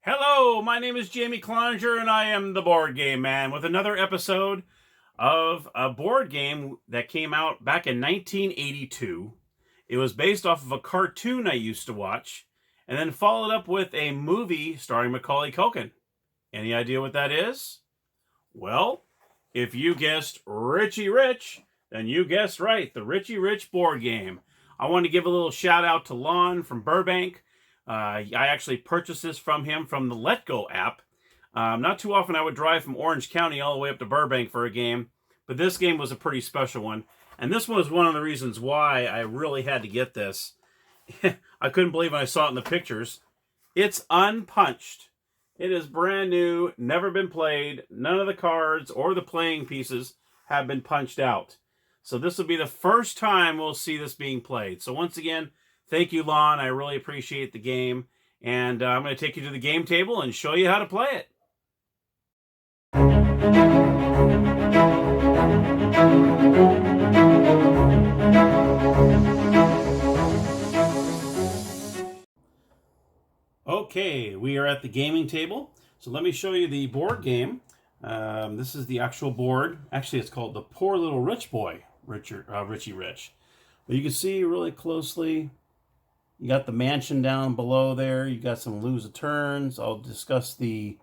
Hello, my name is Jamie Cloninger, and I am the Board Game Man with another episode of a board game that came out back in 1982. It was based off of a cartoon I used to watch, and then followed up with a movie starring Macaulay Culkin. Any idea what that is? Well, if you guessed Richie Rich, then you guessed right, the Richie Rich board game. I want to give a little shout out to Lon from Burbank. I actually purchased this from him from the Let Go app. Not too often I would drive from Orange County all the way up to Burbank for a game, but this game was a pretty special one. And this was one of the reasons why I really had to get this. I couldn't believe when I saw it in the pictures. It's unpunched. It is brand new, never been played. None of the cards or the playing pieces have been punched out. So this will be the first time we'll see this being played. So once again, thank you, Lon. I really appreciate the game. And I'm going to take you to the game table and show you how to play it. Okay, we are at the gaming table. So let me show you the board game. This is the actual board. Actually, it's called The Poor Little Rich Boy, Richie Rich. But you can see really closely, you got the mansion down below there. You got some lose of turns. I'll discuss the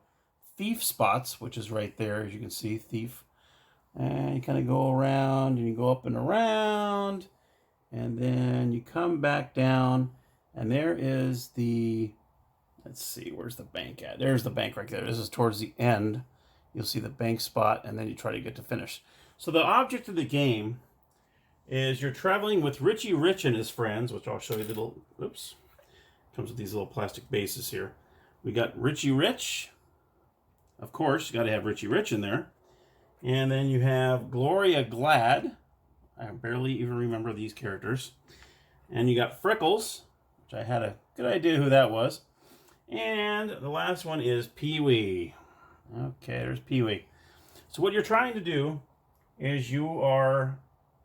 thief spots, which is right there, as you can see, thief. And you kind of go around, and you go up and around, and then you come back down, and there is the, let's see, where's the bank at? There's the bank right there. This is towards the end. You'll see the bank spot, and then you try to get to finish. So the object of the game is you're traveling with Richie Rich and his friends, which I'll show you the little, oops, comes with these little plastic bases here. We got Richie Rich. Of course, you got to have Richie Rich in there. And then you have Gloria Glad. I barely even remember these characters. And you got Frickles, which I had a good idea who that was. And the last one is Pee-wee. Okay, there's Pee-wee. So what you're trying to do is you are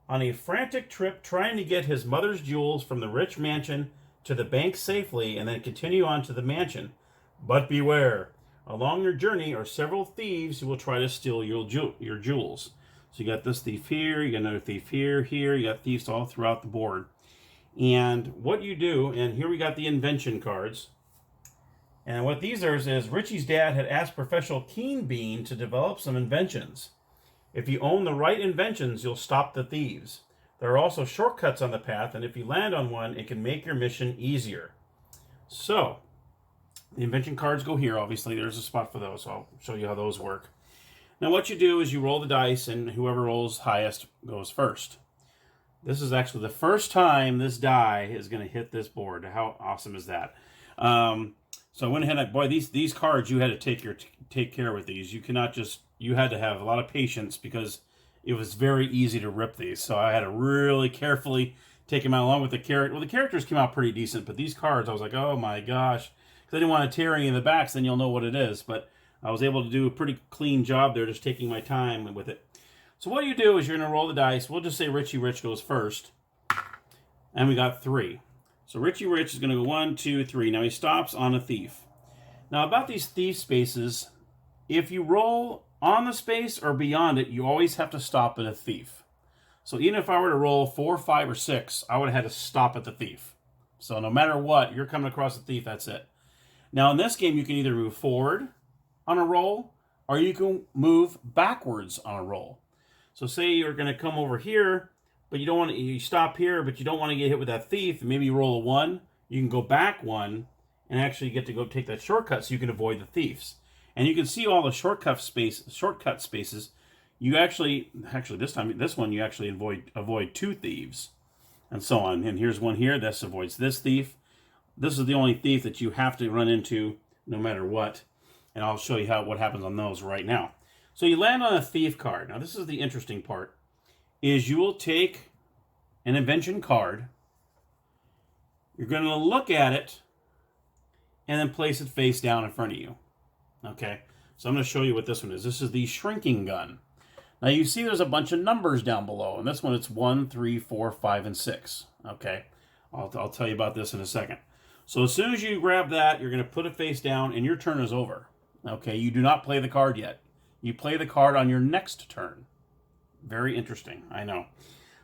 on a frantic trip trying to get his mother's jewels from the rich mansion to the bank safely and then continue on to the mansion. But beware, along your journey are several thieves who will try to steal your jewels. So you got this thief here, you got another thief here, you got thieves all throughout the board. And what you do, and here we got the Invention Cards. And what these are is Richie's dad had asked Professor Keen Bean to develop some inventions. If you own the right inventions, you'll stop the thieves. There are also shortcuts on the path, and if you land on one, it can make your mission easier. So, the invention cards go here. Obviously, there's a spot for those, so I'll show you how those work. Now, what you do is you roll the dice, and whoever rolls highest goes first. This is actually the first time this die is going to hit this board. How awesome is that? So I went ahead and, boy, these cards, you had to take care with these. You cannot just, you had to have a lot of patience because it was very easy to rip these. So I had to really carefully take them out along with the character. Well, the characters came out pretty decent, but these cards, I was like, oh my gosh. Because I didn't want to tear any of the backs, then you'll know what it is. But I was able to do a pretty clean job there, just taking my time with it. So what you do is you're going to roll the dice. We'll just say Richie Rich goes first. And we got 3. So Richie Rich is going to go 1, 2, 3. Now he stops on a thief. Now about these thief spaces, if you roll on the space or beyond it, you always have to stop at a thief. So even if I were to roll 4, 5, or 6, I would have had to stop at the thief. So no matter what, you're coming across a thief, that's it. Now in this game, you can either move forward on a roll, or you can move backwards on a roll. So say you're going to come over here, but you don't want to, you stop here, but you don't want to get hit with that thief. Maybe you roll a 1. You can go back 1 and actually get to go take that shortcut so you can avoid the thieves. And you can see all the shortcut spaces. You actually this one you actually avoid 2 thieves, and so on. And here's one here. This avoids this thief. This is the only thief that you have to run into no matter what. And I'll show you what happens on those right now. So you land on a thief card. Now this is the interesting part. Is you will take an invention card, you're going to look at it, and then place it face down in front of you. Okay, so I'm going to show you what this one is. This is the shrinking gun. Now you see there's a bunch of numbers down below, and this one it's 1, 3, 4, 5, and 6. Okay, I'll tell you about this in a second. So as soon as you grab that, you're going to put it face down, and your turn is over. Okay, you do not play the card yet. You play the card on your next turn. Very interesting, I know.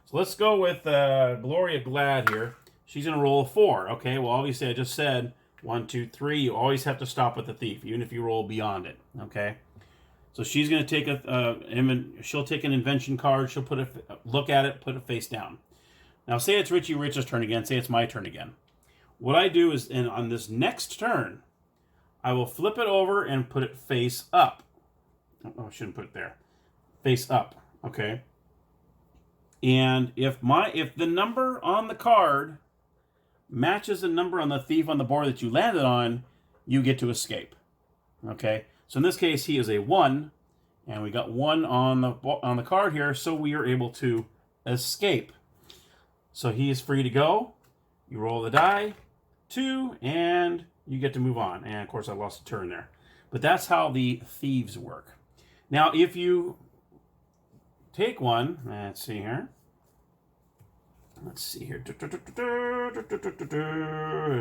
So let's go with Gloria Glad here. She's going to roll a 4. Okay, well, obviously I just said 1, 2, 3. You always have to stop at the thief, even if you roll beyond it. Okay, so she's going to take she'll take an invention card. She'll look at it, put it face down. Now, say it's Richie Rich's turn again. Say it's my turn again. What I do is, on this next turn, I will flip it over and put it face up. Oh, I shouldn't put it there. Face up, okay? And if the number on the card matches the number on the thief on the board that you landed on, you get to escape, okay? So in this case, he is a 1, and we got 1 on the card here, so we are able to escape. So he is free to go. You roll the die, 2, and you get to move on. And of course, I lost a turn there. But that's how the thieves work. Now, if you take one, let's see here. Is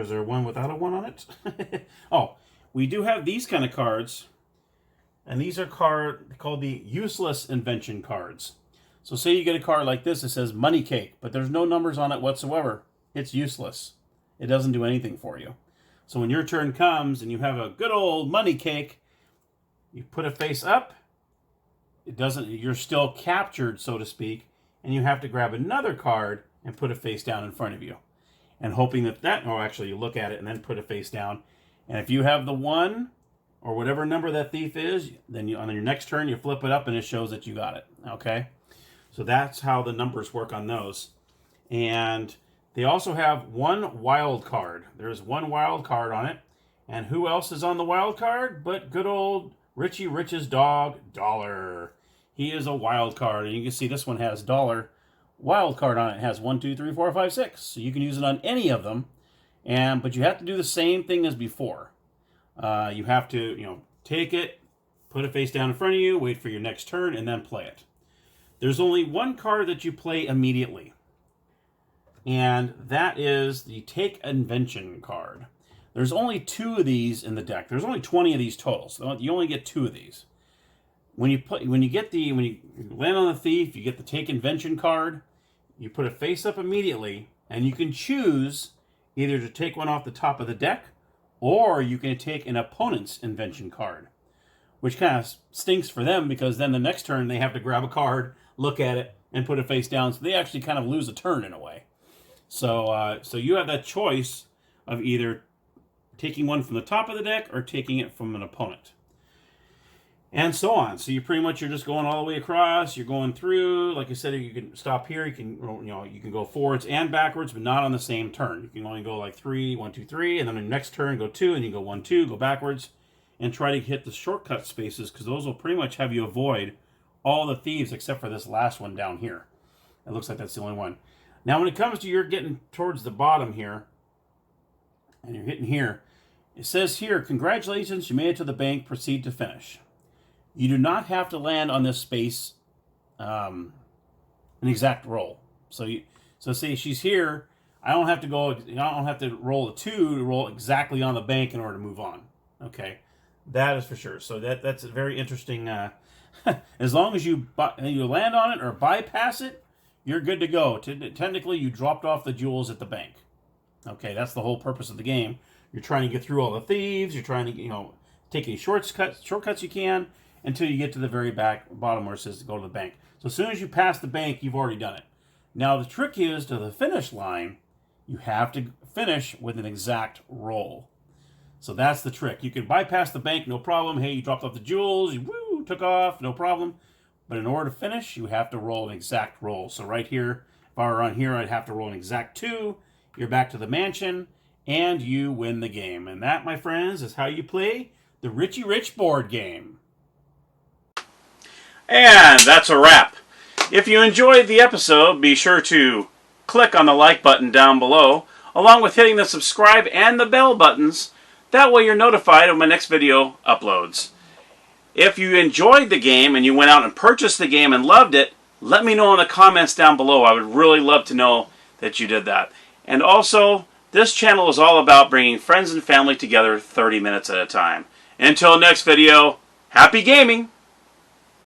there one without a 1 on it? Oh, we do have these kind of cards. And these are called the useless invention cards. So say you get a card like this that says money cake, but there's no numbers on it whatsoever. It's useless. It doesn't do anything for you. So when your turn comes and you have a good old money cake, you put it face up. You're still captured, so to speak, and you have to grab another card and put it face down in front of you. And hoping actually you look at it and then put it face down. And if you have the 1 or whatever number that thief is, then on your next turn you flip it up and it shows that you got it. Okay? So that's how the numbers work on those. And they also have 1 wild card. There's 1 wild card on it. And who else is on the wild card but good old Richie Rich's dog, Dollar. He is a wild card. And you can see this one has Dollar wild card on it. It has 1, 2, 3, 4, 5, 6. So you can use it on any of them. But you have to do the same thing as before. You have to, take it, put it face down in front of you, wait for your next turn, and then play it. There's only 1 card that you play immediately. And that is the Take Invention card. There's only 2 of these in the deck. There's only 20 of these total, so you only get 2 of these. When you land on the thief, you get the Take Invention card. You put it face up immediately, and you can choose either to take one off the top of the deck, or you can take an opponent's invention card, which kind of stinks for them because then the next turn they have to grab a card, look at it, and put it face down. So they actually kind of lose a turn in a way. So you have that choice of either taking one from the top of the deck or taking it from an opponent. And so on. So you're just going all the way across. You're going through. Like I said, you can stop here. You can go forwards and backwards, but not on the same turn. You can only go like 3, 1, 2, 3, and then on the next turn go 2, and you go 1, 2, go backwards, and try to hit the shortcut spaces because those will pretty much have you avoid all the thieves except for this last one down here. It looks like that's the only one. Now, when it comes to you're getting towards the bottom here, and you're hitting here, it says here, congratulations, you made it to the bank. Proceed to finish. You do not have to land on this space an exact roll. So say she's here, I don't have to roll a 2 to roll exactly on the bank in order to move on. Okay, that is for sure. So that's a very interesting. As long as you land on it or bypass it, you're good to go. Technically, you dropped off the jewels at the bank. Okay, that's the whole purpose of the game. You're trying to get through all the thieves. You're trying to take any shortcuts you can, until you get to the very bottom where it says to go to the bank. So as soon as you pass the bank, you've already done it. Now the trick is to the finish line, you have to finish with an exact roll. So that's the trick. You can bypass the bank, no problem. Hey, you dropped off the jewels, you took off, no problem. But in order to finish, you have to roll an exact roll. So right here, if I were on here, I'd have to roll an exact 2. You're back to the mansion, and you win the game. And that, my friends, is how you play the Richie Rich board game. And that's a wrap. If you enjoyed the episode, be sure to click on the like button down below, along with hitting the subscribe and the bell buttons. That way you're notified when my next video uploads. If you enjoyed the game and you went out and purchased the game and loved it, let me know in the comments down below. I would really love to know that you did that. And also, This channel is all about bringing friends and family together 30 minutes at a time. Until next video, happy gaming!